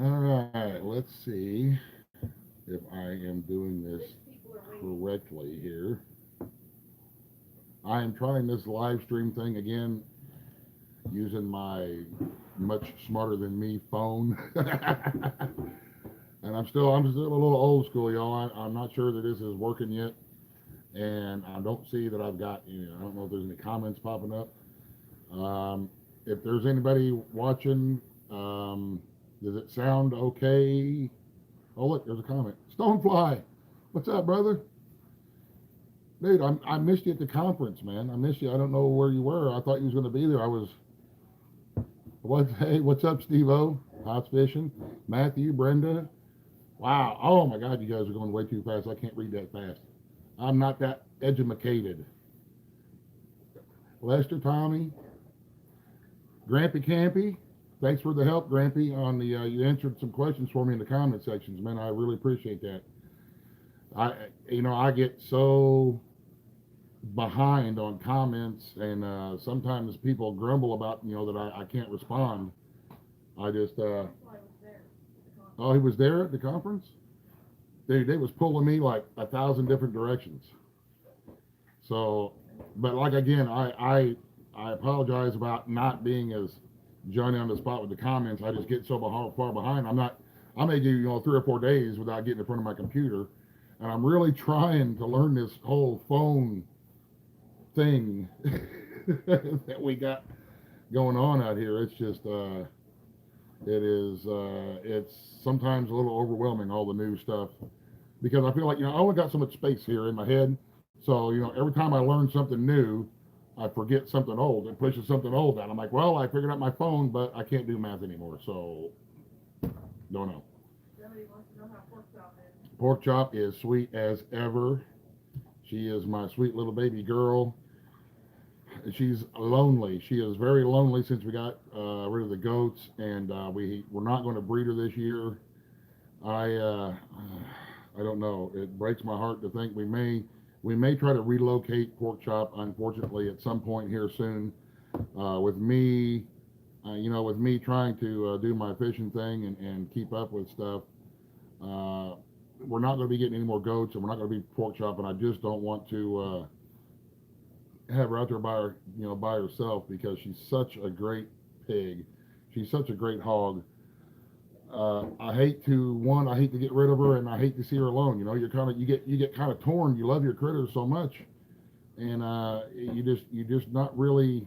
All right, let's see if I am doing this correctly here. I am trying this live stream thing again using my much smarter than me phone. And I'm still a little old school, y'all. I'm not sure that this is working yet, and I don't see that I've got. I don't know if there's any comments popping up. Um, if there's anybody watching, does it sound okay? Oh, look, there's a comment. Stonefly, what's up, brother? Dude, I missed you at the conference, man. I missed you. I don't know where you were. I thought you was going to be there. I was. What? Hey, what's up, Steve-O? Hot fishing. Matthew, Brenda. Wow. Oh my God, you guys are going way too fast. I can't read that fast. I'm not that educated. Lester, Tommy, Grampy Campy. Thanks for the help, Grampy. On the you answered some questions for me in the comment sections, man. I really appreciate that. I get so behind on comments, and sometimes people grumble about that I can't respond. I just oh, he was there at the conference. They was pulling me like 1,000 different directions. So, but like again, I apologize about not being as Johnny on the spot with the comments. I just get so far behind. I'm not. I may do 3 or 4 days without getting in front of my computer, and I'm really trying to learn this whole phone thing that we got going on out here. It's just it's sometimes a little overwhelming, all the new stuff, because I feel like I only got so much space here in my head. So every time I learn something new, I forget something old. It pushes something old out. I'm like, well, I figured out my phone, but I can't do math anymore. So don't know. Somebody wants to know how pork chop is. Pork chop is sweet as ever. She is my sweet little baby girl. She's lonely. She is very lonely since we got rid of the goats, and we're not going to breed her this year. I I don't know. It breaks my heart to think we may try to relocate pork chop. Unfortunately, at some point here soon, with me, with me trying to do my fishing thing and keep up with stuff. Uh, we're not going to be getting any more goats, and we're not going to be pork chop. And I just don't want to have her out there by herself because she's such a great pig. She's such a great hog. I hate to get rid of her, and I hate to see her alone. You get kind of torn. You love your critters so much, and you just not really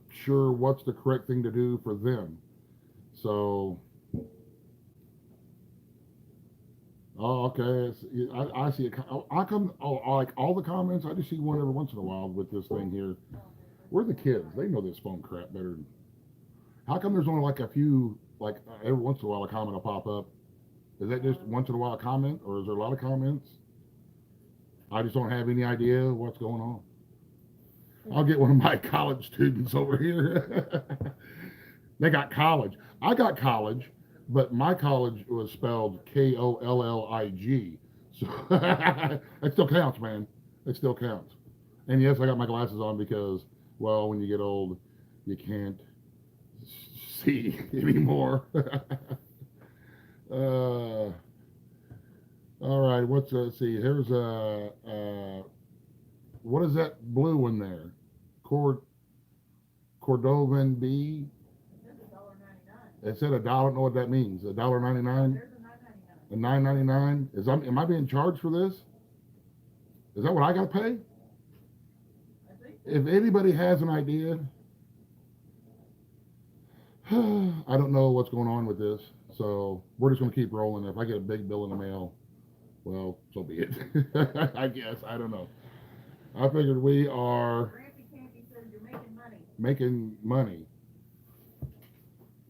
sure what's the correct thing to do for them. So, oh, okay. I see it. I come. Oh, like all the comments. I just see one every once in a while with this thing here. We're the kids. They know this phone crap better. How come there's only like a few? Like every once in a while, a comment will pop up. Is that just once in a while a comment, or is there a lot of comments? I just don't have any idea what's going on. I'll get one of my college students over here. They got college. I got college, but my college was spelled Kollig. So it still counts, man. It still counts. And yes, I got my glasses on because, well, when you get old, you can't see anymore. All right, let's see. Here's what is that blue one there? Cord Cordovan B. That's $1.99. It said a dollar. I don't know what that means. $1.99. There's a $9.99. A $9.99. Am I being charged for this? Is that what I got to pay? I think so. If anybody has an idea, I don't know what's going on with this. So we're just going to keep rolling. If I get a big bill in the mail, well, so be it. I guess. I don't know. I figured we are Grampy Campy says you're making money. making money.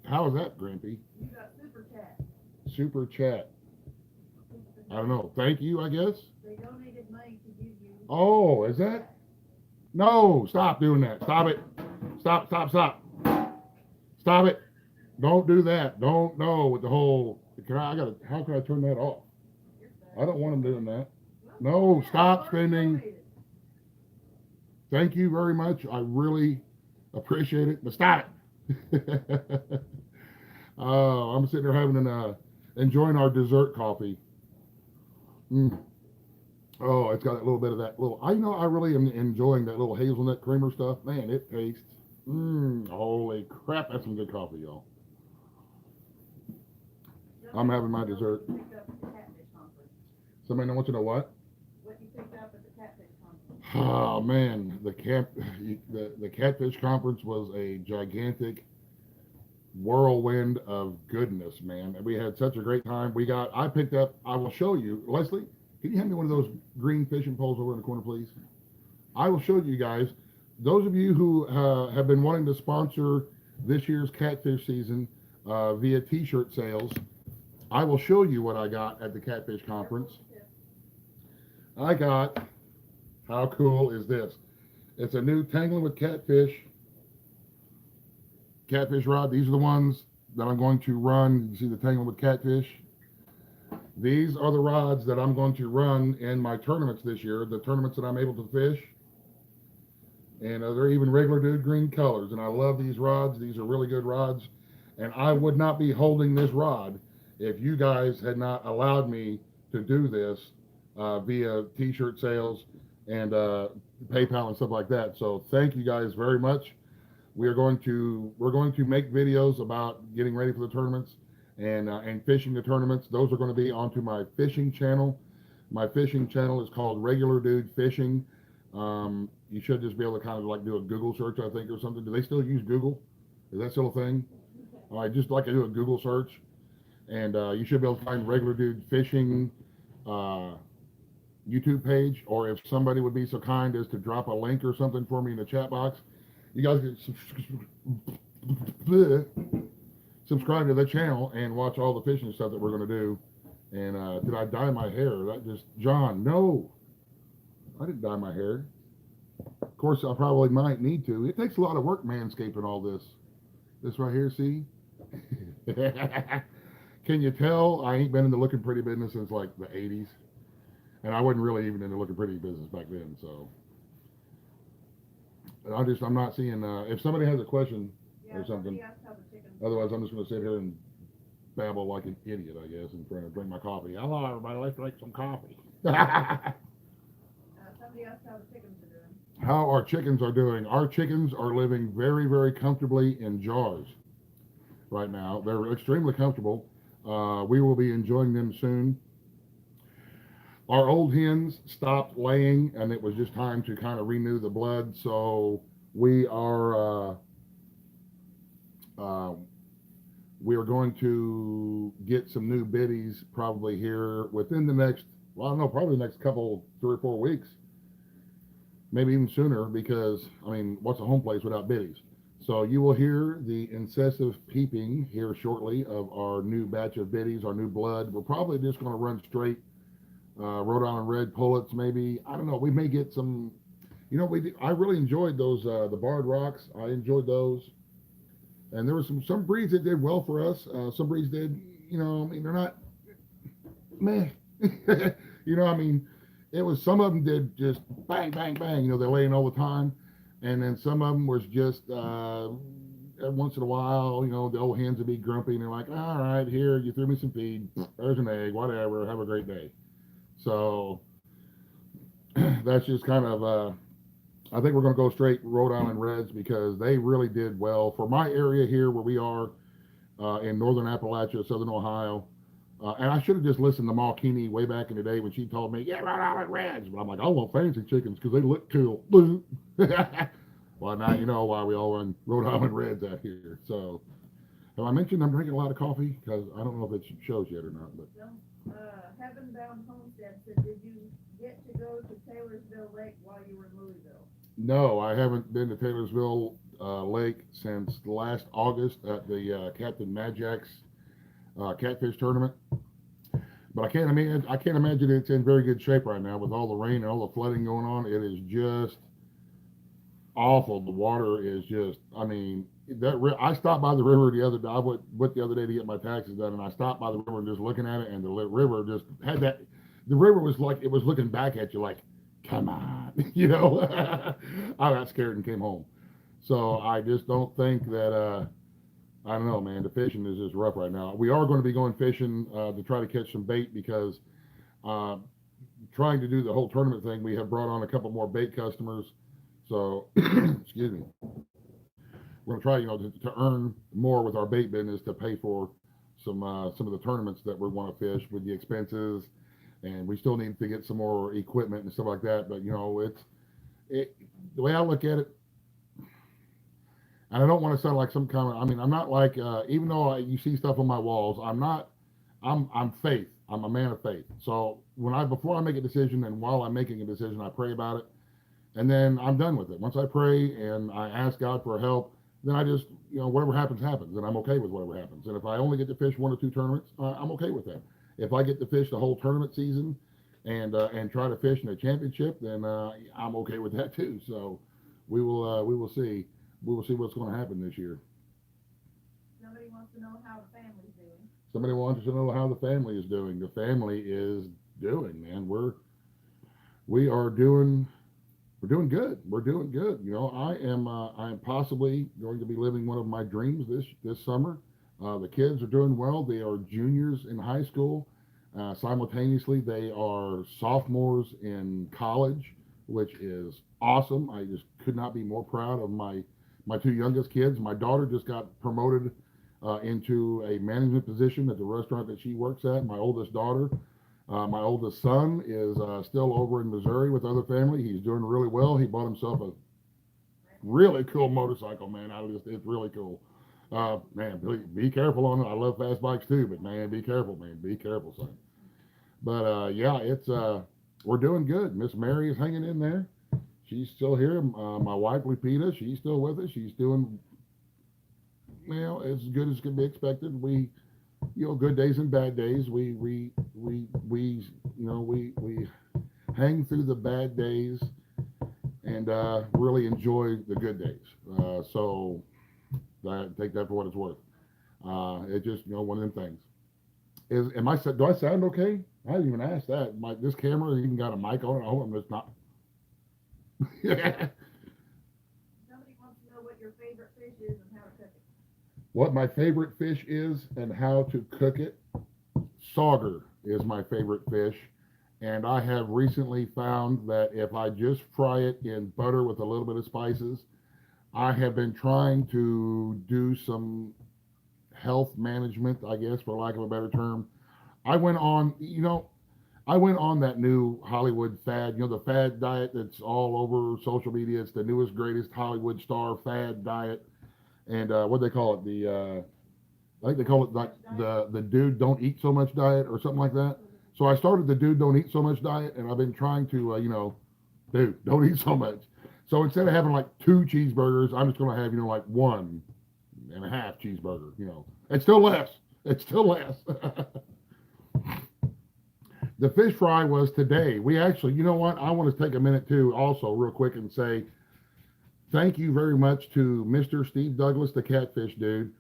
How is that, Grampy? You got super chat. Super chat. I don't know. Thank you, I guess. They donated money to give you. Oh, is that? No, stop doing that. Stop it. Stop, stop, stop. Stop it. Don't do that. Don't know with the whole. How can I turn that off? I don't want them doing that. No, stop spending. Thank you very much. I really appreciate it. But stop it. I'm sitting there having enjoying our dessert coffee. Mm. Oh, it's got a little bit of that little. I really am enjoying that little hazelnut creamer stuff. Man, it tastes. Holy crap, that's some good coffee, y'all. I'm having my dessert. What you picked up at the catfish conference? Somebody wants to know what? What you picked up at the catfish conference? Oh man, the catfish conference was a gigantic whirlwind of goodness, man. We had such a great time. I picked up. I will show you, Leslie. Can you hand me one of those green fishing poles over in the corner, please? I will show you guys. Those of you who have been wanting to sponsor this year's catfish season via T-shirt sales, I will show you what I got at the catfish conference. I got. How cool is this? It's a new Tangling with Catfish rod. These are the ones that I'm going to run. You see the Tangling with Catfish. These are the rods that I'm going to run in my tournaments this year, the tournaments that I'm able to fish. And they're even regular dude green colors. And I love these rods. These are really good rods. And I would not be holding this rod if you guys had not allowed me to do this via T-shirt sales and PayPal and stuff like that. So thank you guys very much. We're going to make videos about getting ready for the tournaments and fishing the tournaments. Those are going to be onto my fishing channel. My fishing channel is called Regular Dude Fishing. You should just be able to kind of like do a Google search, I think, or something. Do they still use Google? Is that still a thing? I just like to do a Google search, and you should be able to find Regular Dude Fishing YouTube page, or if somebody would be so kind as to drop a link or something for me in the chat box, you guys can subscribe to the channel and watch all the fishing stuff that we're going to do. And did I dye my hair? John, no, I didn't dye my hair. Of course, I probably might need to. It takes a lot of work manscaping all this. This right here, see? Can you tell I ain't been in the looking pretty business since like the 80s? And I wasn't really even in the looking pretty business back then, so. I'm not seeing, if somebody has a question or something, otherwise I'm just going to sit here and babble like an idiot, I guess, and trying to drink my coffee. Hello, everybody, let's drink some coffee. Somebody asked how the chickens are doing. How our chickens are doing. Our chickens are living very, very comfortably in jars right now. They're extremely comfortable. We will be enjoying them soon. Our old hens stopped laying, and it was just time to kind of renew the blood. So we are going to get some new biddies probably here within the next, well, I don't know, probably the next couple, 3 or 4 weeks, maybe even sooner, because I mean, what's a home place without biddies? So you will hear the incessant peeping here shortly of our new batch of biddies, our new blood. We're probably just going to run straight Rhode Island red pullets, maybe. I don't know. We may get some. I really enjoyed those the barred rocks. I enjoyed those, and there were some breeds that did well for us. Some breeds did. I mean, they're not meh. I mean, it was some of them did just bang, bang, bang. They're laying all the time, and then some of them was just every once in a while. The old hens would be grumpy, and they're like, "All right, here, you threw me some feed. There's an egg. Whatever. Have a great day." So that's just kind of, I think we're going to go straight Rhode Island Reds because they really did well. For my area here where we are in northern Appalachia, southern Ohio, and I should have just listened to Ma Keeney way back in the day when she told me, yeah, Rhode Island Reds. But I'm like, I want fancy chickens because they look cool. Well, now you know why we all run Rhode Island Reds out here. So have I mentioned I'm drinking a lot of coffee? Because I don't know if it shows yet or not. But Heaven Bound Homestead said, did you get to go to Taylorsville Lake while you were in Louisville? No, I haven't been to Taylorsville Lake since last August at the Captain Majak's catfish tournament. But I can't imagine it's in very good shape right now with all the rain and all the flooding going on. It is just awful. The water is just, I mean, I stopped by the river the other day. I went the other day to get my taxes done, and I stopped by the river and just looking at it, and the river just had that. The river was like, it was looking back at you like, come on, I got scared and came home. So I just don't think that I don't know, man. The fishing is just rough right now. We are going to be going fishing to try to catch some bait because uh, trying to do the whole tournament thing, we have brought on a couple more bait customers. So, excuse me, we're going to try, to earn more with our bait business to pay for some of the tournaments that we want to fish with the expenses, and we still need to get some more equipment and stuff like that. But it the way I look at it, and I don't want to sound like some kind of. I mean, I'm not like even though you see stuff on my walls, I'm not. I'm faith. I'm a man of faith. So when I before I make a decision and while I'm making a decision, I pray about it, and then I'm done with it. Once I pray and I ask God for help, then I just whatever happens happens, and I'm okay with whatever happens. And if I only get to fish one or two tournaments, I'm okay with that. If I get to fish the whole tournament season and try to fish in a championship, then I'm okay with that too. So we will see what's going to happen this year. Somebody wants to know how the family's doing. Somebody wants to know how the family is doing. The family is doing, man. We are doing we're doing good. We're doing good. I am possibly going to be living one of my dreams this summer. The kids are doing well. They are juniors in high school. Simultaneously, they are sophomores in college, which is awesome. I just could not be more proud of my two youngest kids. My daughter just got promoted into a management position at the restaurant that she works at. My oldest son is still over in Missouri with other family. He's doing really well. He bought himself a really cool motorcycle, man. It's really cool. Man, be careful on it. I love fast bikes too, but man, be careful, man. Be careful, son. But yeah, it's we're doing good. Miss Mary is hanging in there. She's still here. My wife Lupita, she's still with us. She's doing as good as can be expected. We good days and bad days. We hang through the bad days and really enjoy the good days. So I take that for what it's worth. It's just one of them things. Do I sound okay? I didn't even ask that. This camera even got a mic on it. I hope I'm just not. Somebody wants to know what your favorite fish is and how to cook it. What my favorite fish is and how to cook it. Sauger is my favorite fish. And I have recently found that if I just fry it in butter with a little bit of spices, I have been trying to do some health management, I guess, for lack of a better term. I went on, I went on that new Hollywood fad, the fad diet that's all over social media. It's the newest, greatest Hollywood star fad diet. And what do they call it? I think they call it like the dude don't eat so much diet or something like that. So I started the dude don't eat so much diet, and I've been trying to, dude don't eat so much. So instead of having like two cheeseburgers, I'm just going to have, like one and a half cheeseburger. It's still less. It's still less. The fish fry was today. We actually, you know what? I want to take a minute too, also real quick, and say thank you very much to Mr. Steve Douglas, the catfish dude.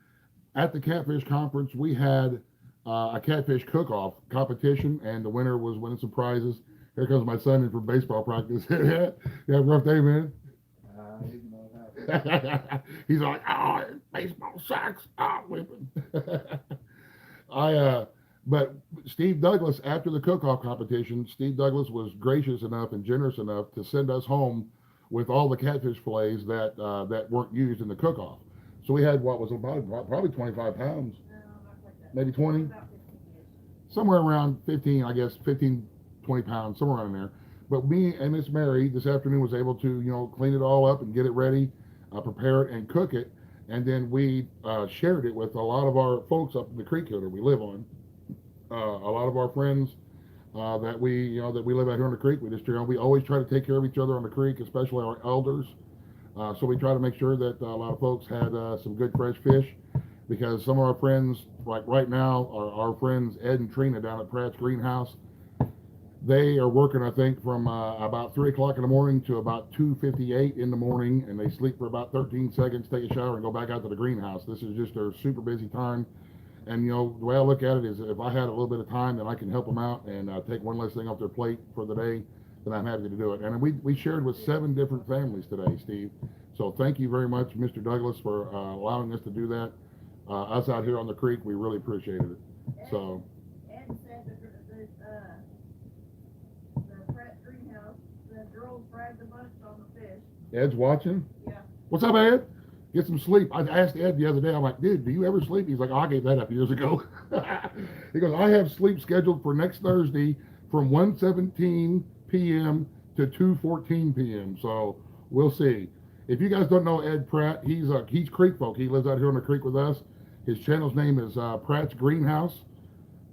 At the catfish conference, we had a catfish cook-off competition, and the winner was winning some prizes. Here comes my son in for baseball practice. Yeah, rough day, man. He's like, oh, baseball sucks. Oh, whipping. But Steve Douglas, after the cook-off competition, Steve Douglas was gracious enough and generous enough to send us home with all the catfish fillets that weren't used in the cook-off. So we had what was about probably 25 pounds, maybe 20, somewhere around 15, I guess 15, 20 pounds, somewhere around there. But me and Miss Mary this afternoon was able to clean it all up and get it ready, prepare it and cook it, and then we shared it with a lot of our folks up in the creek here that we live on. A lot of our friends that we live out here on the creek. We always try to take care of each other on the creek, especially our elders. So we try to make sure that a lot of folks had some good fresh fish, because some of our friends, like right now, our friends Ed and Trina down at Pratt's Greenhouse, they are working, I think, from about 3 o'clock in the morning to about 2:58 in the morning, and they sleep for about 13 seconds, take a shower, and go back out to the greenhouse. This is just their super busy time. And the way I look at it is, if I had a little bit of time, then I can help them out and take one less thing off their plate for the day, then I'm happy to do it. And we shared with 7 different families today, Steve. So thank you very much, Mr. Douglas, for allowing us to do that. us out here on the creek, we really appreciated it. So Ed said the Pratt greenhouse, the girls bragged a bunch on the fish. Ed's watching. Yeah. What's up, Ed? Get some sleep. I asked Ed the other day. I'm like, dude, do you ever sleep? He's like, oh, I gave that up years ago. He goes, I have sleep scheduled for next Thursday from 1:17 p.m. to 2:14 p.m. So we'll see. If you guys don't know Ed Pratt, he's Creek folk. He lives out here on the creek with us. His channel's name is Pratt's Greenhouse.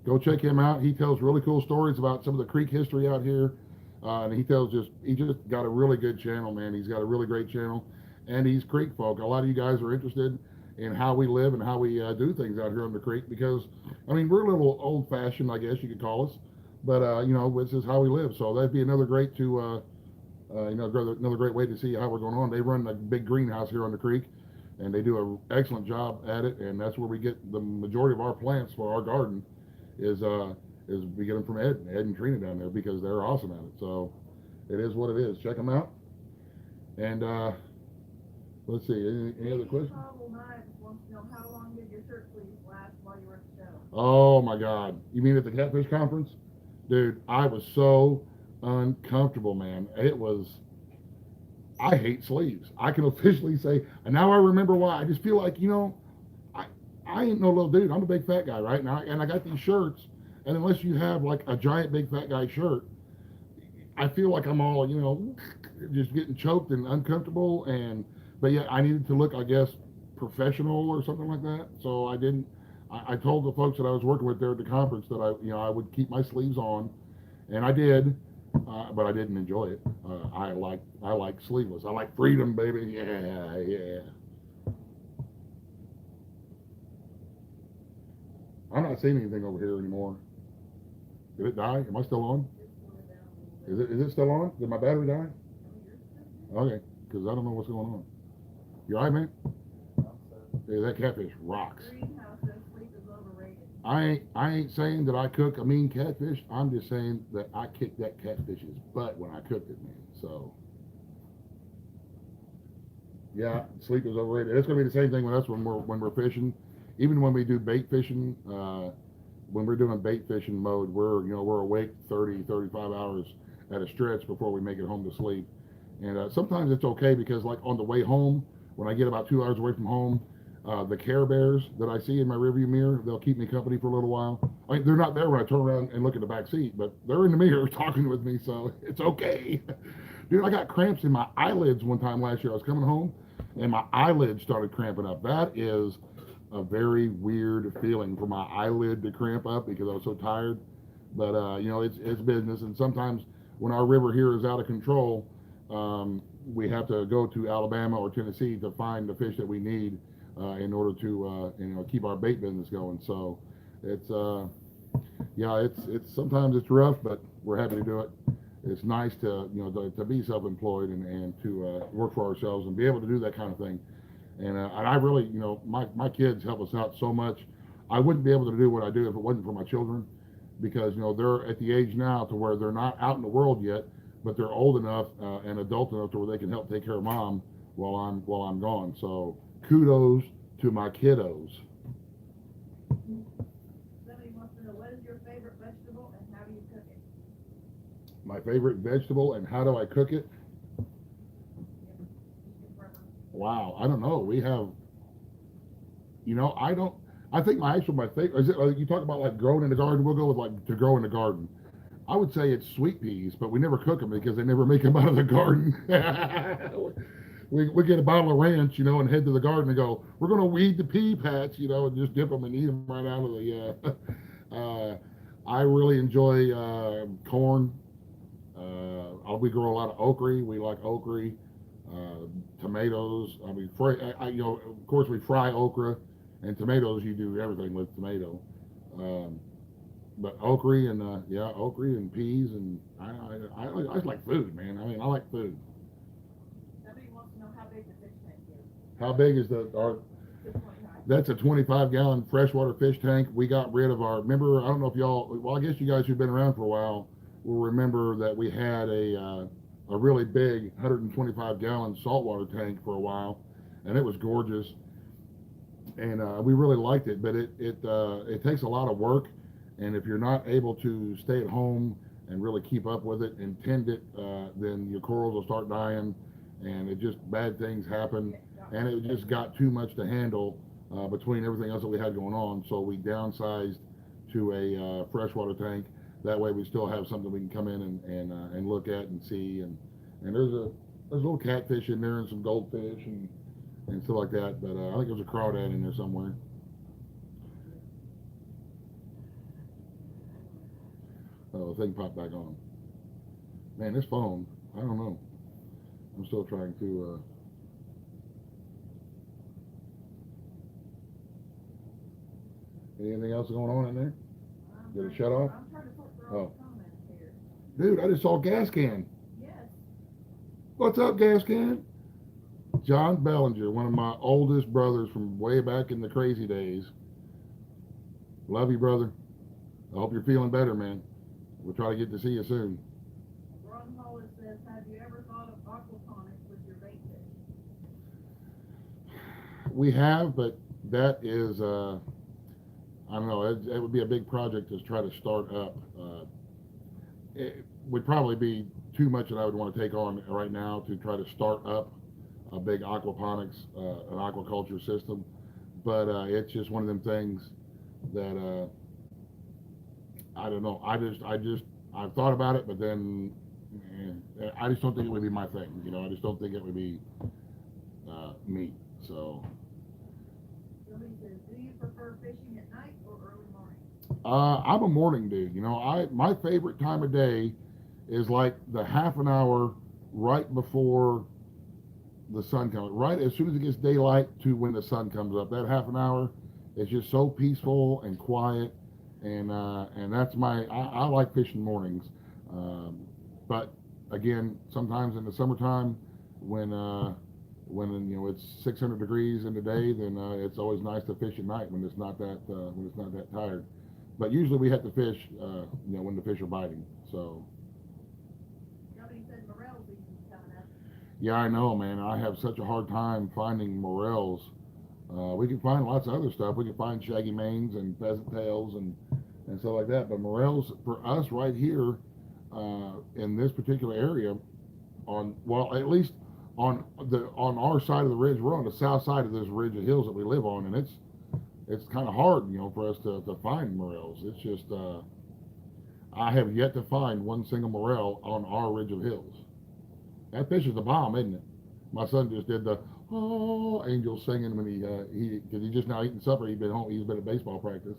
Go check him out. He tells really cool stories about some of the creek history out here. And he just got a really good channel, man. He's got a really great channel. And he's creek folk. A lot of you guys are interested in how we live and how we do things out here on the creek because, I mean, we're a little old fashioned, I guess you could call us. But, this is how we live. So that'd be another great another great way to see how we're going on. They run a big greenhouse here on the creek and they do an excellent job at it. And that's where we get the majority of our plants for our garden is we get them from Ed and Trina down there because they're awesome at it. So it is what it is. Check them out. And let's see, any other questions? Toggle Knives wants to know how long did your shirt sleeves last while you were at the show? Oh my God! You mean at the Catfish Conference, dude? I was so uncomfortable, man. I hate sleeves. I can officially say, and now I remember why. I just feel like I ain't no little dude. I'm a big fat guy, right? And I got these shirts, and unless you have like a giant big fat guy shirt, I feel like I'm all, just getting choked and uncomfortable. But yeah, I needed to look, I guess, professional or something like that. So I didn't. I told the folks that I was working with there at the conference that I would keep my sleeves on, and I did, but I didn't enjoy it. I like sleeveless. I like freedom, baby. Yeah. I'm not seeing anything over here anymore. Did it die? Am I still on? Is it still on? Did my battery die? Okay, because I don't know what's going on. You all right, man? Yeah, that catfish rocks. Greenhouse says sleep is overrated. I ain't saying that I cook a mean catfish. I'm just saying that I kicked that catfish's butt when I cooked it, man. So yeah, sleep is overrated. It's gonna be the same thing with us when we're fishing. Even when we do bait fishing, when we're doing bait fishing mode, we're awake 30, 35 hours at a stretch before we make it home to sleep. And sometimes it's okay because like on the way home, when I get about 2 hours away from home, the Care Bears that I see in my rearview mirror, they'll keep me company for a little while. They're not there when I turn around and look at the back seat, but they're in the mirror talking with me, so it's okay. Dude, I got cramps in my eyelids one time last year. I was coming home, and my eyelids started cramping up. That is a very weird feeling for my eyelid to cramp up because I was so tired. But it's business, and sometimes when our river here is out of control, we have to go to Alabama or Tennessee to find the fish that we need in order to keep our bait business going. So it's sometimes it's rough, but we're happy to do it. It's nice to be self-employed and to work for ourselves and be able to do that kind of thing. And I really, my kids help us out so much. I wouldn't be able to do what I do if it wasn't for my children, because they're at the age now to where they're not out in the world yet, but they're old enough and adult enough to where they can help take care of mom while I'm gone. So kudos to my kiddos. Somebody wants to know, what is your favorite vegetable and how do you cook it? My favorite vegetable and how do I cook it? Wow, I don't know. We have, I think my favorite, is it, you talk about like growing in the garden, we'll go with like to grow in the garden. I would say it's sweet peas, but we never cook them because they never make them out of the garden. we get a bottle of ranch, and head to the garden and go, we're going to weed the pea patch, and just dip them and eat them right out of the, I really enjoy corn. We grow a lot of okra. We like okra. Tomatoes. Of course we fry okra, and tomatoes. You do everything with tomato. But okra and peas, and I just like food, man. I like food. Somebody wants to know how big the fish tank is. How big is that's a 25-gallon freshwater fish tank. We got rid of remember, I don't know if I guess you guys who've been around for a while will remember that we had a really big 125-gallon saltwater tank for a while, and it was gorgeous. and we really liked it. But it takes a lot of work, and if you're not able to stay at home and really keep up with it and tend it, then your corals will start dying, and it just bad things happen, and it just got too much to handle between everything else that we had going on. So we downsized to a freshwater tank. That way we still have something we can come in and look at and see, and there's a little catfish in there and some goldfish and stuff like that. But I think there's a crawdad in there somewhere. Oh, the thing popped back on. Man, this phone, I don't know. I'm still trying to. Anything else going on in there? Did it shut off? I'm trying to sort through all the comments here. Dude, I just saw Gas Can. Yes. What's up, Gas Can? John Bellinger, one of my oldest brothers from way back in the crazy days. Love you, brother. I hope you're feeling better, man. We'll try to get to see you soon. Ron Hollis says, have you ever thought of aquaponics with your bait fish? We have, but that is, I don't know, it would be a big project to try to start up. It would probably be too much that I would want to take on right now to try to start up a big aquaponics, an aquaculture system. But it's just one of them things that I don't know. I've thought about it, but then I just don't think it would be my thing. You know, I just don't think it would be me. So. Somebody says, do you prefer fishing at night or early morning? I'm a morning dude. You know, my favorite time of day is like the half an hour right before the sun comes. Right as soon as it gets daylight to when the sun comes up. That half an hour is just so peaceful and quiet, and that's I like fishing mornings. But again, sometimes in the summertime when you know it's 600 degrees in the day, then it's always nice to fish at night when it's not that tired. But usually we have to fish, you know, when the fish are biting. So. Somebody said morel season's coming up. Yeah, I know, man. I have such a hard time finding morels. We can find lots of other stuff. We can find shaggy manes and pheasant tails and stuff like that. But morels for us right here in this particular area, at least on our side of the ridge, we're on the south side of this ridge of hills that we live on, and it's kind of hard, you know, for us to find morels. It's just I have yet to find one single morel on our ridge of hills. That fish is the bomb, isn't it? My son just did the angel singing when because he just now eating supper. He's been home. He's been at baseball practice.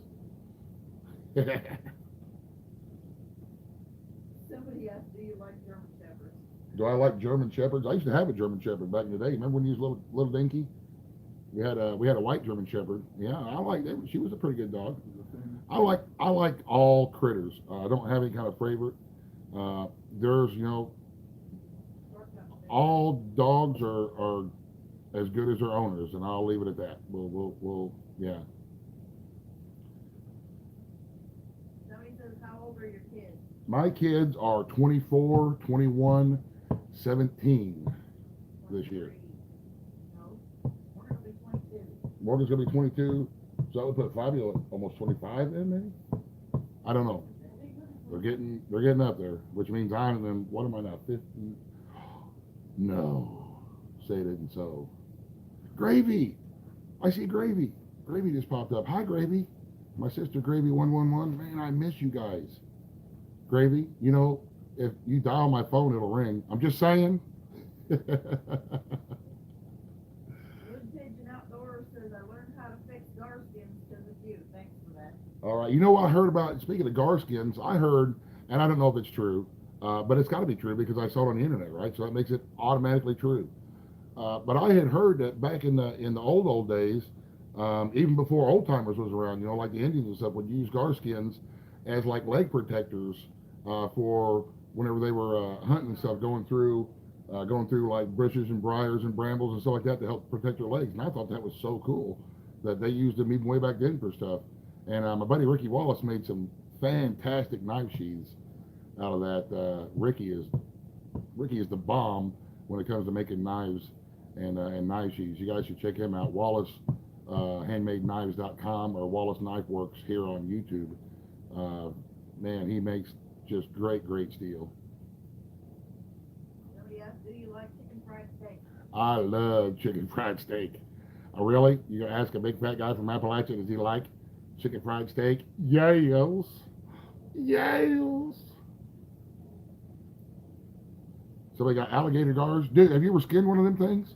Somebody asked, do you like German Shepherds? Do I like German Shepherds? I used to have a German Shepherd back in the day. Remember when he was little dinky? We had a white German Shepherd. Yeah, I liked it. She was a pretty good dog. I like all critters. I don't have any kind of favorite. There's, you know, all dogs are as good as their owners, and I'll leave it at that. We'll yeah. Somebody says, how old are your kids? My kids are 24, 21, 17 this year. No, we're going to be 22. Morgan's gonna be 22, so I would put Fabio almost 25 in, maybe. I don't know. They're getting up there, which means I'm them. What am I now? 50? No, say it isn't so. Gravy, I see Gravy. Gravy just popped up. Hi, Gravy. My sister Gravy 111. Man, I miss you guys. Gravy, you know, if you dial my phone, it'll ring. I'm just saying. Good Pigeon Outdoors says, I learned how to fix gar skins because of you. Thanks for that. All right. You know what I heard about, speaking of gar skins, I heard, and I don't know if it's true, but it's got to be true because I saw it on the internet, right? So that makes it automatically true. But I had heard that back in the old days, even before old timers was around, you know, like the Indians and stuff would use gar skins as like leg protectors for whenever they were hunting and stuff, going through like bushes and briars and brambles and stuff like that to help protect their legs. And I thought that was so cool that they used them even way back then for stuff. And my buddy Ricky Wallace made some fantastic knife sheaths out of that. Ricky is the bomb when it comes to making knives and knife sheaths. You guys should check him out. Wallace handmadeknives.com or Wallace Knife Works here on YouTube. Man, he makes just great steel. Somebody asked, do you like chicken fried steak? I love chicken fried steak. Oh, really? You gonna ask a big fat guy from Appalachia, does he like chicken fried steak? Yales. Yales. So they got alligator gars. Dude, have you ever skinned one of them things?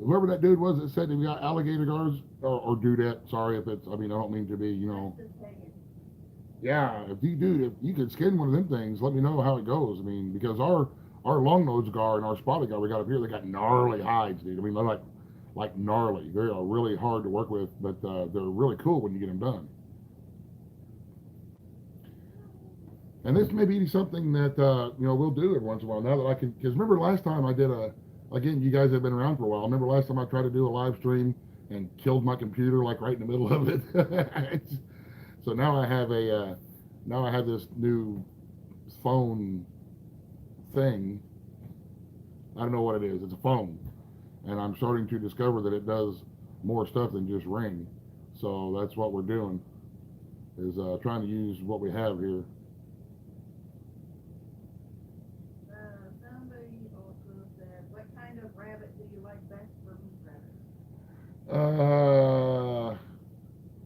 Whoever that dude was that said that we got alligator gars, or dudette, sorry if it's, I mean, I don't mean to be, you know. Yeah, if you could skin one of them things, let me know how it goes. I mean, because our long nose gar and our spotted gar we got up here, they got gnarly hides, dude. I mean, they're like gnarly. They are really hard to work with, but they're really cool when you get them done. And this may be something that we'll do every once in a while. Now that I can, because remember last time I did again, you guys have been around for a while. Remember last time I tried to do a live stream and killed my computer like right in the middle of it. So now I have this new phone thing. I don't know what it is. It's a phone, and I'm starting to discover that it does more stuff than just ring. So that's what we're doing, is trying to use what we have here. Somebody also said, what kind of rabbit do you like best for meat rabbit?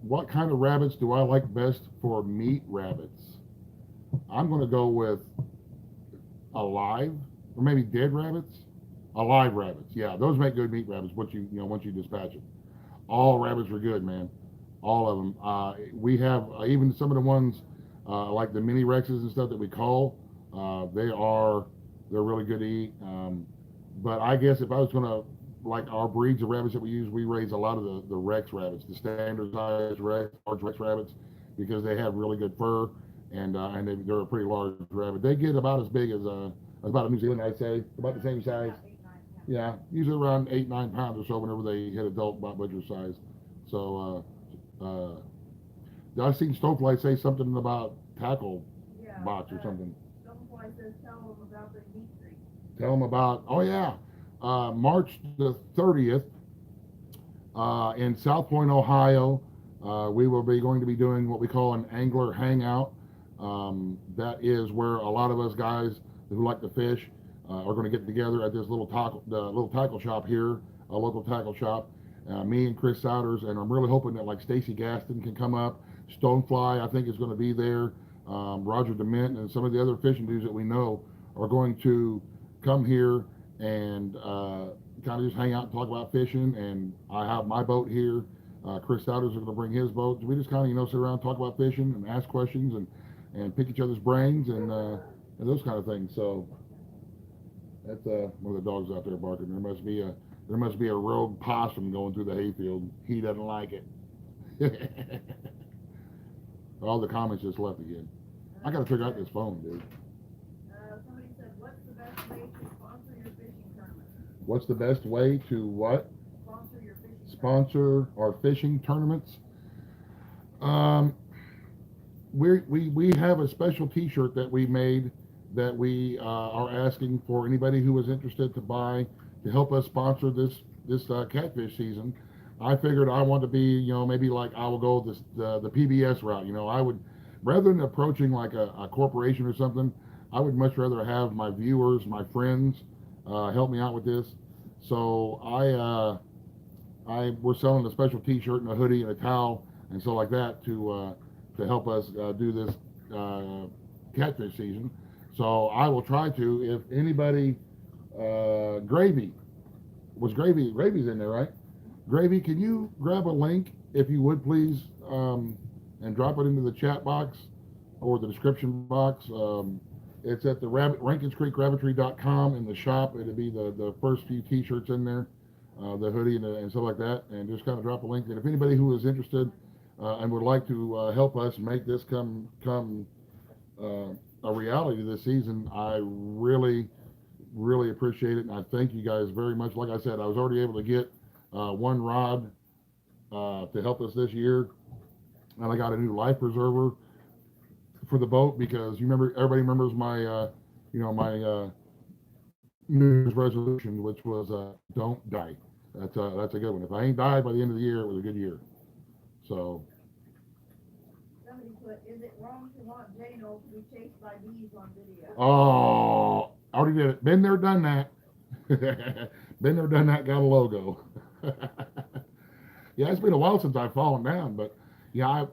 What kind of rabbits do I like best for meat rabbits? I'm going to go with alive, or maybe dead rabbits. Alive rabbits, yeah, those make good meat rabbits. Once you dispatch them, all rabbits are good, man. All of them. We have even some of the ones like the mini Rexes and stuff that we call. They're really good to eat. But I guess if I was gonna, like our breeds of rabbits that we use, we raise a lot of the Rex rabbits, the standard size Rex, large Rex rabbits, because they have really good fur and they're a pretty large rabbit. They get about as big as about a New Zealand, I'd say, about the same size. Yeah, usually around 8-9 pounds or so whenever they hit adult butcher size. So I've seen Stonefly say something about tackle box or something. Stonefly says tell them about the meat treat. Tell them about, oh yeah, March the 30th in South Point, Ohio. We will be going to be doing what we call an angler hangout. That is where a lot of us guys who like to fish are going to get together at this little tackle shop here, a local tackle shop. Me and Chris Souders, and I'm really hoping that like Stacy Gaston can come up. Stonefly, I think, is going to be there. Roger DeMint and some of the other fishing dudes that we know are going to come here and kind of just hang out and talk about fishing. And I have my boat here. Chris Souders is going to bring his boat. We just kind of sit around, talk about fishing, and ask questions and pick each other's brains and those kind of things. So that's one of the dogs out there barking. There must be a rogue possum going through the hayfield. He doesn't like it. All the comments just left again. I got to figure out this phone, dude. Somebody said, what's the best way to sponsor your fishing tournament? What's the best way to what? Sponsor your fishing Sponsor our fishing tournaments. We have a special T-shirt that we made that we are asking for anybody who is interested to buy to help us sponsor this catfish season. I figured I want to be, maybe like I will go the PBS route. I would, rather than approaching like a corporation or something, I would much rather have my viewers, my friends, help me out with this. So we're selling a special T-shirt and a hoodie and a towel and stuff like that to help us do this catfish season. So I will try to, if anybody, Gravy's in there, right? Gravy, can you grab a link, if you would please, and drop it into the chat box or the description box? It's at the RankinsCreekRabbitry.com in the shop. It'll be the first few T-shirts in there, the hoodie and stuff like that, and just kind of drop a link. And if anybody who is interested and would like to help us make this come a reality this season, I really appreciate it, and I thank you guys very much. Like I said, I was already able to get one rod to help us this year, and I got a new life preserver for the boat, because everybody remembers my my New Year's resolution, which was don't die. That's a good one. If I ain't died by the end of the year, it was a good year. So, Somebody put, is it wrong to want J-No to be chased by bees on video? oh, I already did it. Been there, done that. Been there, done that. Got a logo. Yeah, it's been a while since I've fallen down, but yeah,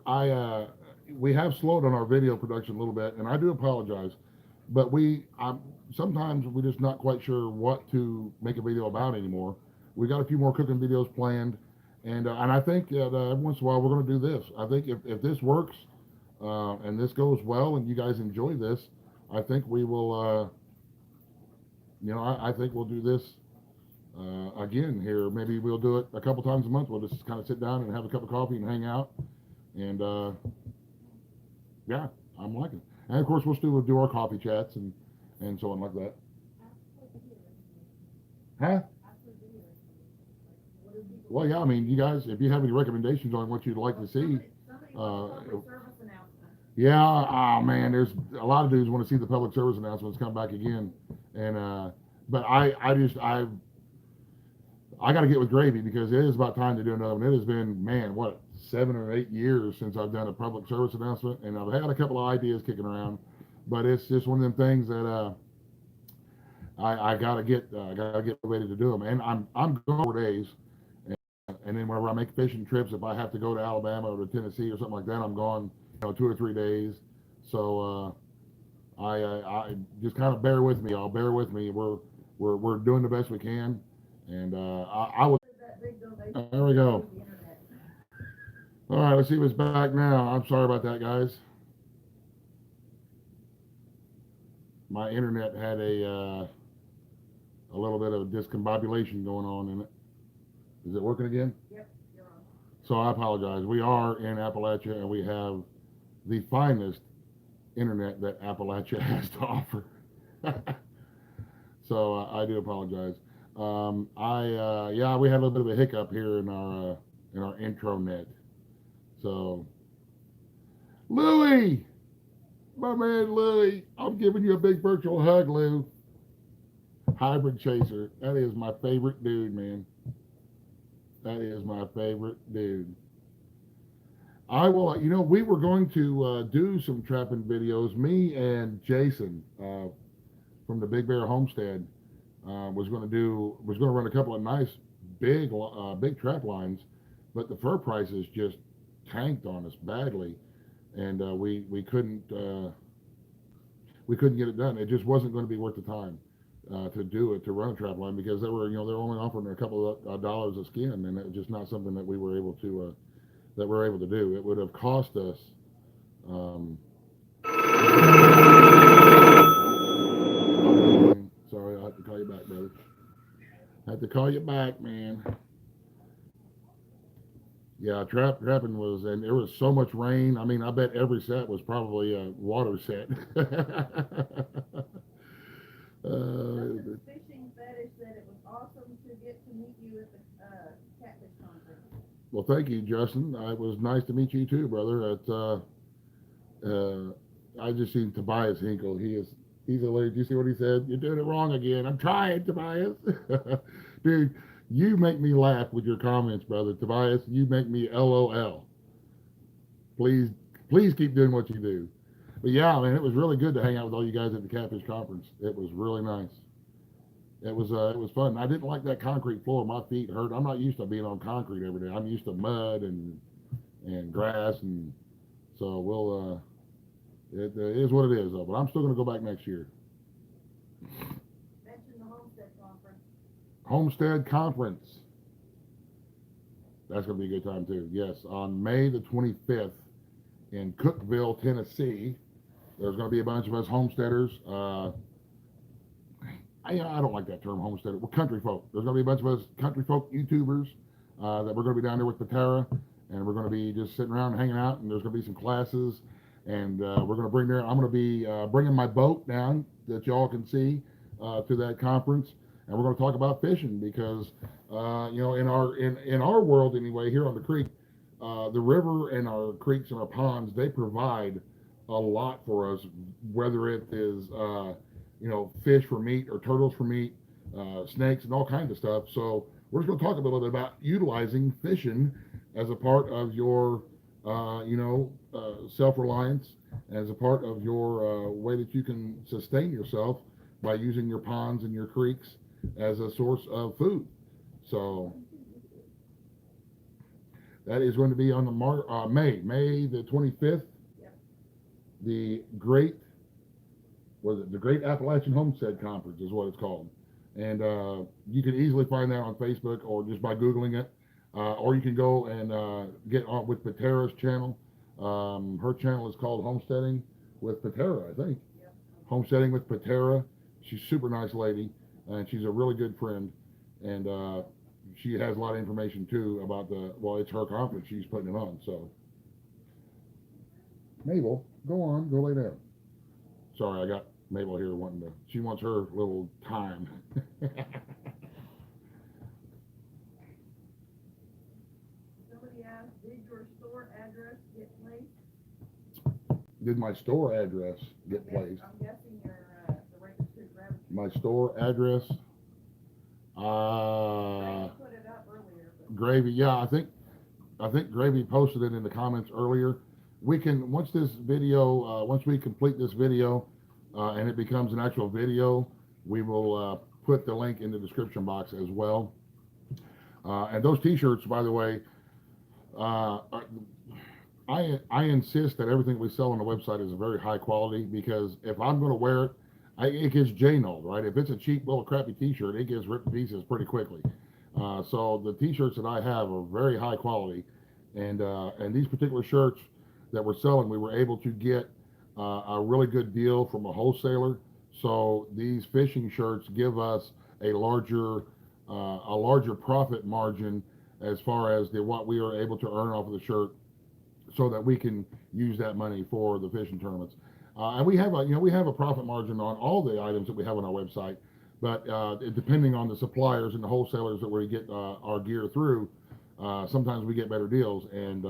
we have slowed on our video production a little bit, and I do apologize. But sometimes we're just not quite sure what to make a video about anymore. We got a few more cooking videos planned, and I think that every once in a while we're going to do this. I think if this works and this goes well, and you guys enjoy this, I think we will. I think we'll do this again here. Maybe we'll do it a couple times a month. We'll just kind of sit down and have a cup of coffee and hang out. And yeah, I'm liking it. And of course, we'll do our coffee chats and so on like that. Huh? Well, yeah, I mean, you guys, if you have any recommendations on what you'd like to see, yeah, oh man, there's a lot of dudes want to see the public service announcements come back again. And but I got to get with Gravy because it is about time to do another one. It has been, man, what, 7 or 8 years since I've done a public service announcement, and I've had a couple of ideas kicking around, but it's just one of them things that I gotta get ready to do them. And I'm going 4 days, and then whenever I make fishing trips, if I have to go to Alabama or to Tennessee or something like that, I'm gone, 2 or 3 days. So I just kind of bear with me, y'all. Bear with me. We're doing the best we can, and I will. There we go. All right, let's see what's back now. I'm sorry about that, guys. My internet had a little bit of discombobulation going on in it. Is it working again? Yep, you're on. So I apologize. We are in Appalachia, and we have the finest internet that Appalachia has to offer. So I do apologize. Yeah, we had a little bit of a hiccup here in our intro net. So Louie, my man Louie, I'm giving you a big virtual hug, Lou. Hybrid Chaser. That is my favorite dude, man. That is my favorite dude. I will, we were going to do some trapping videos. Me and Jason from the Big Bear Homestead was going to run a couple of nice big trap lines, but the fur prices just tanked on us badly, and we couldn't get it done. It just wasn't going to be worth the time to run a trap line because they were only offering a couple of dollars a skin, and it was just not something that we were able to do. It would have cost us. Sorry, I have to call you back, brother. I have to call you back, man. Yeah, trapping was, and there was so much rain. I mean, I bet every set was probably a water set. The fishing fetish said it was awesome to get to meet you at the catfish conference. Well, thank you, Justin. It was nice to meet you too, brother. I just seen Tobias Hinkle. He's hilarious. Do you see what he said? You're doing it wrong again. I'm trying, Tobias. Dude, you make me laugh with your comments, brother. Tobias, you make me LOL. Please keep doing what you do. But yeah, man, it was really good to hang out with all you guys at the Catfish Conference. It was really nice. It was fun. I didn't like that concrete floor. My feet hurt. I'm not used to being on concrete every day. I'm used to mud and grass, and so it is what it is, though. But I'm still going to go back next year. Mention the Homestead Conference. Homestead Conference. That's going to be a good time too. Yes, on May the 25th in Cookeville, Tennessee. There's going to be a bunch of us homesteaders. I don't like that term, homesteader. We're country folk. There's going to be a bunch of us country folk YouTubers that we're going to be down there with Patera, and we're going to be just sitting around and hanging out. And there's going to be some classes, and we're going to bring there. I'm going to be bringing my boat down that y'all can see to that conference, and we're going to talk about fishing because in our world anyway, here on the creek, the river and our creeks and our ponds, they provide a lot for us, whether it is fish for meat or turtles for meat, snakes and all kinds of stuff. So we're just going to talk a little bit about utilizing fishing as a part of your, self-reliance, as a part of your way that you can sustain yourself by using your ponds and your creeks as a source of food. So that is going to be on the May the 25th. Yep. The Great the Great Appalachian Homestead Conference is what it's called, and you can easily find that on Facebook or just by googling it, or you can go and get on with Patera's channel. Her channel is called Homesteading with Patera, I think. Yep. Homesteading with Patera. She's a super nice lady, and she's a really good friend, and she has a lot of information too about it's her conference she's putting it on. So Mabel, go on, go lay down. Sorry, I got Mabel here she wants her little time. Somebody asked, did your store address get placed? Did my store address get placed? I'm guessing your the Raven Street Rabbit. My store address? Gravy put it up earlier. Gravy, yeah, I think Gravy posted it in the comments earlier. We can once we complete this video, and it becomes an actual video, we will put the link in the description box as well. And those T-shirts, by the way, I insist that everything we sell on the website is very high quality, because if I'm going to wear it, it gets J-noed, right? If it's a cheap little crappy T-shirt, it gets ripped to pieces pretty quickly. So the T-shirts that I have are very high quality, and these particular shirts that we're selling, we were able to get a really good deal from a wholesaler. So these fishing shirts give us a larger profit margin as far as what we are able to earn off of the shirt, so that we can use that money for the fishing tournaments. And we have a profit margin on all the items that we have on our website, but depending on the suppliers and the wholesalers that we get our gear through, sometimes we get better deals, and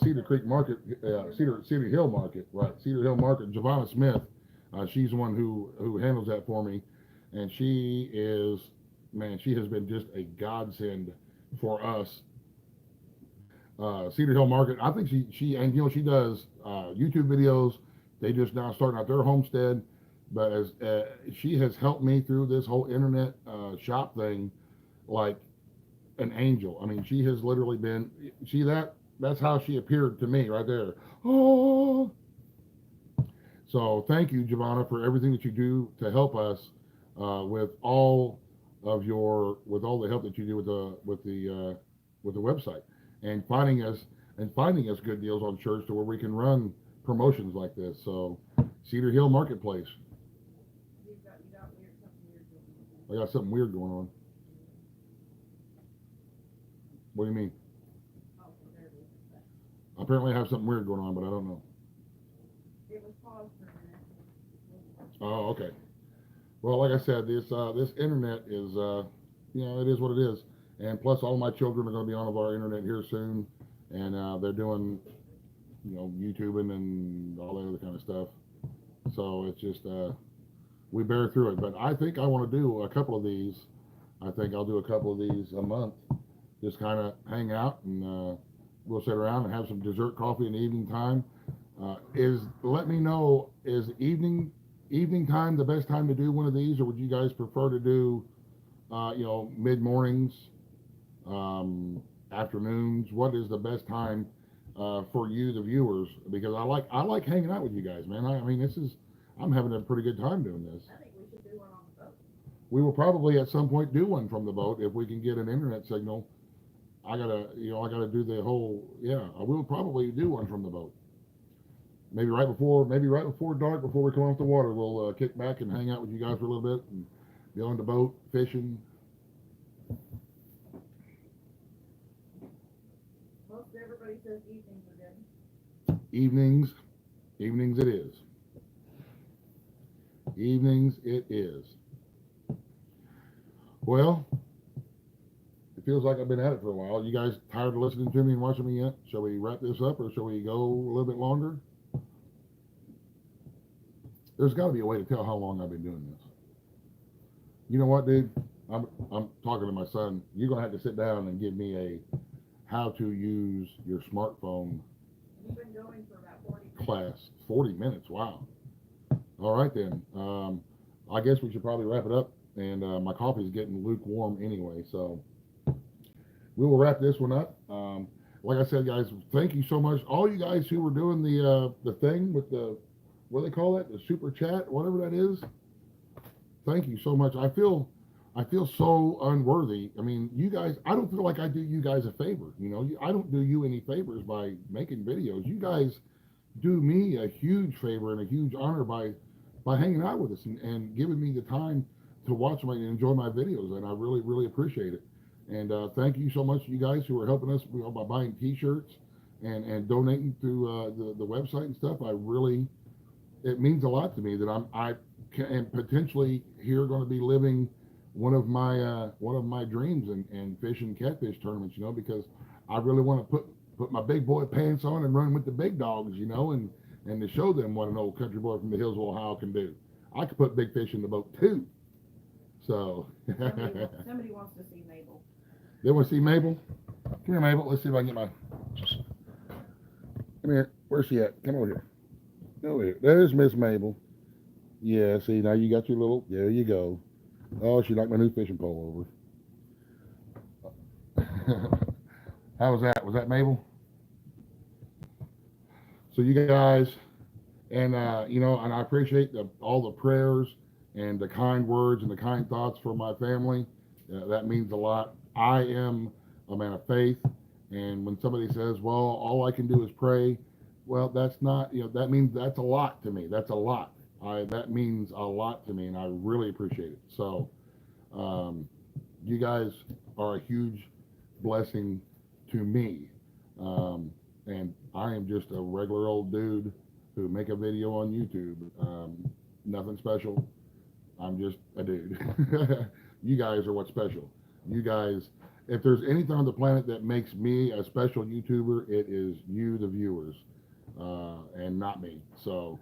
Cedar Creek Market, Cedar Hill Market, right? Cedar Hill Market. Giovanna Smith, she's the one who handles that for me, and she has been just a godsend for us. Cedar Hill Market, I think she does YouTube videos. They just now starting out their homestead, but as she has helped me through this whole internet shop thing like an angel. I mean, she has literally been, that's how she appeared to me right there. Oh, so thank you, Giovanna, for everything that you do to help us with all the help that you do with the website, and finding us good deals on shirts to where we can run promotions like this. So Cedar Hill Marketplace. I got something weird going on. What do you mean? Apparently I have something weird going on, but I don't know. It was paused for a minute. Oh, okay. Well, like I said, this internet is, it is what it is. And plus, all my children are going to be on our internet here soon, and they're doing, YouTubing and all that other kind of stuff. So it's just, we bear through it. But I think I want to do a couple of these. I think I'll do a couple of these a month. Just kind of hang out, and we'll sit around and have some dessert coffee in the evening time. Let me know, is evening time the best time to do one of these, or would you guys prefer to do, mid mornings, afternoons? What is the best time for you, the viewers? Because I like hanging out with you guys, man. I'm having a pretty good time doing this. I think we should do one on the boat. We will probably at some point do one from the boat if we can get an internet signal. I gotta do the whole, I will probably do one from the boat. Maybe right before dark, before we come off the water, we'll kick back and hang out with you guys for a little bit and be on the boat fishing. Most everybody says evenings are good. Evenings it is. Evenings it is. Well, it feels like I've been at it for a while. You guys tired of listening to me and watching me yet? Shall we wrap this up, or shall we go a little bit longer? There's got to be a way to tell how long I've been doing this. You know what, dude? I'm talking to my son. You're gonna have to sit down and give me a how to use your smartphone You've been going for about 40 minutes. class. 40 minutes. Wow. All right then. I guess we should probably wrap it up. And my coffee is getting lukewarm anyway, so we will wrap this one up. Like I said, guys, thank you so much. All you guys who were doing the thing with the, what do they call it? The super chat, whatever that is. Thank you so much. I feel so unworthy. I mean, you guys, I don't feel like I do you guys a favor. You know, I don't do you any favors by making videos. You guys do me a huge favor and a huge honor by hanging out with us and giving me the time to watch my and enjoy my videos, and I really, really appreciate it. And thank you so much, you guys who are helping us, you know, by buying T-shirts and donating through the website and stuff. I really, it means a lot to me that I can potentially here going to be living one of my dreams and fish and catfish tournaments. You know, because I really want to put my big boy pants on and run with the big dogs. You know, and to show them what an old country boy from the hills of Ohio can do. I could put big fish in the boat too. So somebody wants to see Mabel. They want to see Mabel? Come here, Mabel. Let's see if I can get my. Come here. Where's she at? Come over here. Over here. There's Miss Mabel. Yeah, see, now you got your little. There you go. Oh, she liked my new fishing pole over. How was that? Was that Mabel? So you guys, and you know, and I appreciate all the prayers and the kind words and the kind thoughts for my family. That means a lot. I am a man of faith, and when somebody says, well, all I can do is pray, well, that's not, you know, that means that's a lot to me. That's a lot. That means a lot to me, and I really appreciate it. So you guys are a huge blessing to me. And I am just a regular old dude who make a video on YouTube. Nothing special. I'm just a dude. You guys are what's special. You guys, if there's anything on the planet that makes me a special YouTuber, it is you, the viewers, and not me. So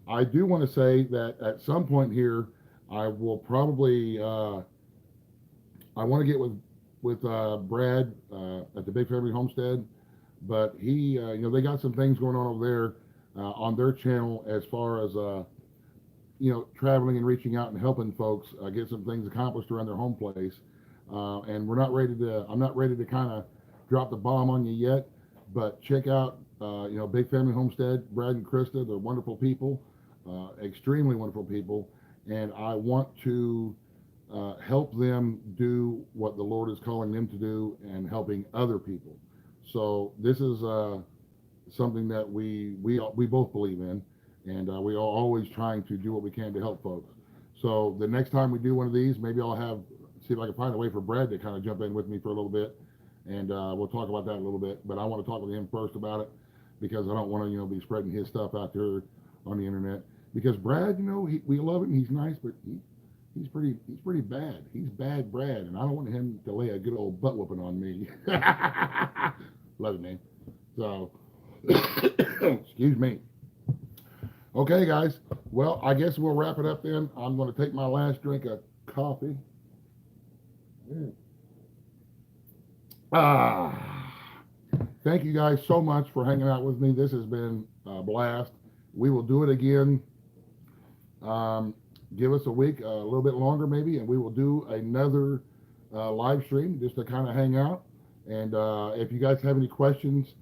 I do want to say that at some point here, I will probably, I want to get with Brad at the Big Family Homestead, but he, you know, they got some things going on over there on their channel as far as, you know, traveling and reaching out and helping folks get some things accomplished around their home place. And we're not ready to, I'm not ready to kind of drop the bomb on you yet, but check out, you know, Big Family Homestead, Brad and Krista. They're wonderful people, extremely wonderful people. And I want to help them do what the Lord is calling them to do and helping other people. So this is something that we both believe in. And we are always trying to do what we can to help folks. So the next time we do one of these, maybe I'll see if I can find a way for Brad to kind of jump in with me for a little bit. And we'll talk about that a little bit. But I want to talk with him first about it because I don't want to, you know, be spreading his stuff out there on the internet. Because Brad, you know, we love him. He's nice, but he's pretty bad. He's bad Brad. And I don't want him to lay a good old butt whooping on me. Love it, man. So, excuse me. Okay, guys. Well, I guess we'll wrap it up then. I'm going to take my last drink of coffee. Thank you guys so much for hanging out with me. This has been a blast. We will do it again. Give us a week, a little bit longer maybe, and we will do another live stream just to kind of hang out. And if you guys have any questions,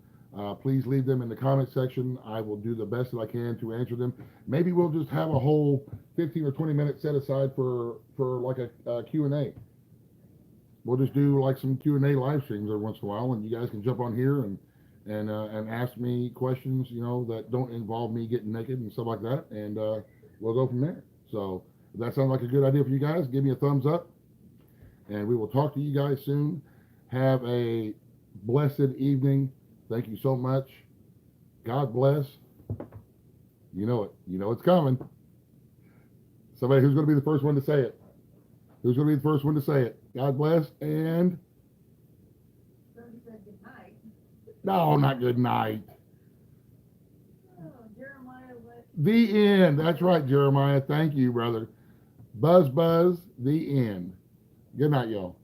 please leave them in the comment section. I will do the best that I can to answer them. Maybe we'll just have a whole 15 or 20 minutes set aside for like a Q&A. We'll just do like some Q&A live streams every once in a while, and you guys can jump on here and ask me questions, you know, that don't involve me getting naked and stuff like that, and we'll go from there. So if that sounds like a good idea for you guys, give me a thumbs up, and we will talk to you guys soon. Have a blessed evening. Thank you so much. God bless. You know it. You know it's coming. Somebody who's going to be the first one to say it. Who's going to be the first one to say it? God bless and... Somebody said good night. No, not good night. Oh, Jeremiah The end. That's right, Jeremiah. Thank you, brother. Buzz, the end. Good night, y'all.